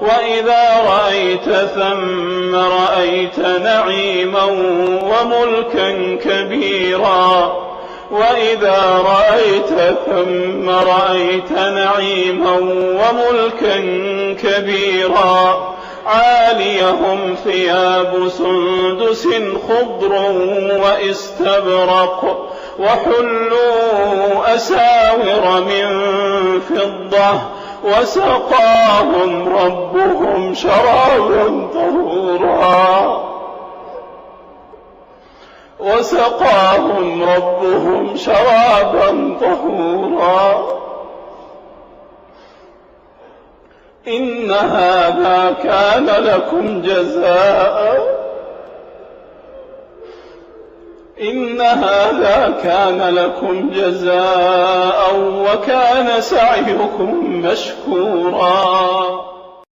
وإذا رأيت ثم رأيت نعيما وملكا كبيرا وإذا رأيت ثم رأيت نعيما وملكا كبيرا عاليهم ثياب سندس خضر واستبرق وحلوا أساور من فضة وسقاهم ربهم شرابا طهورا إن هذا كان لكم جزاء وكان سعيكم مشكورا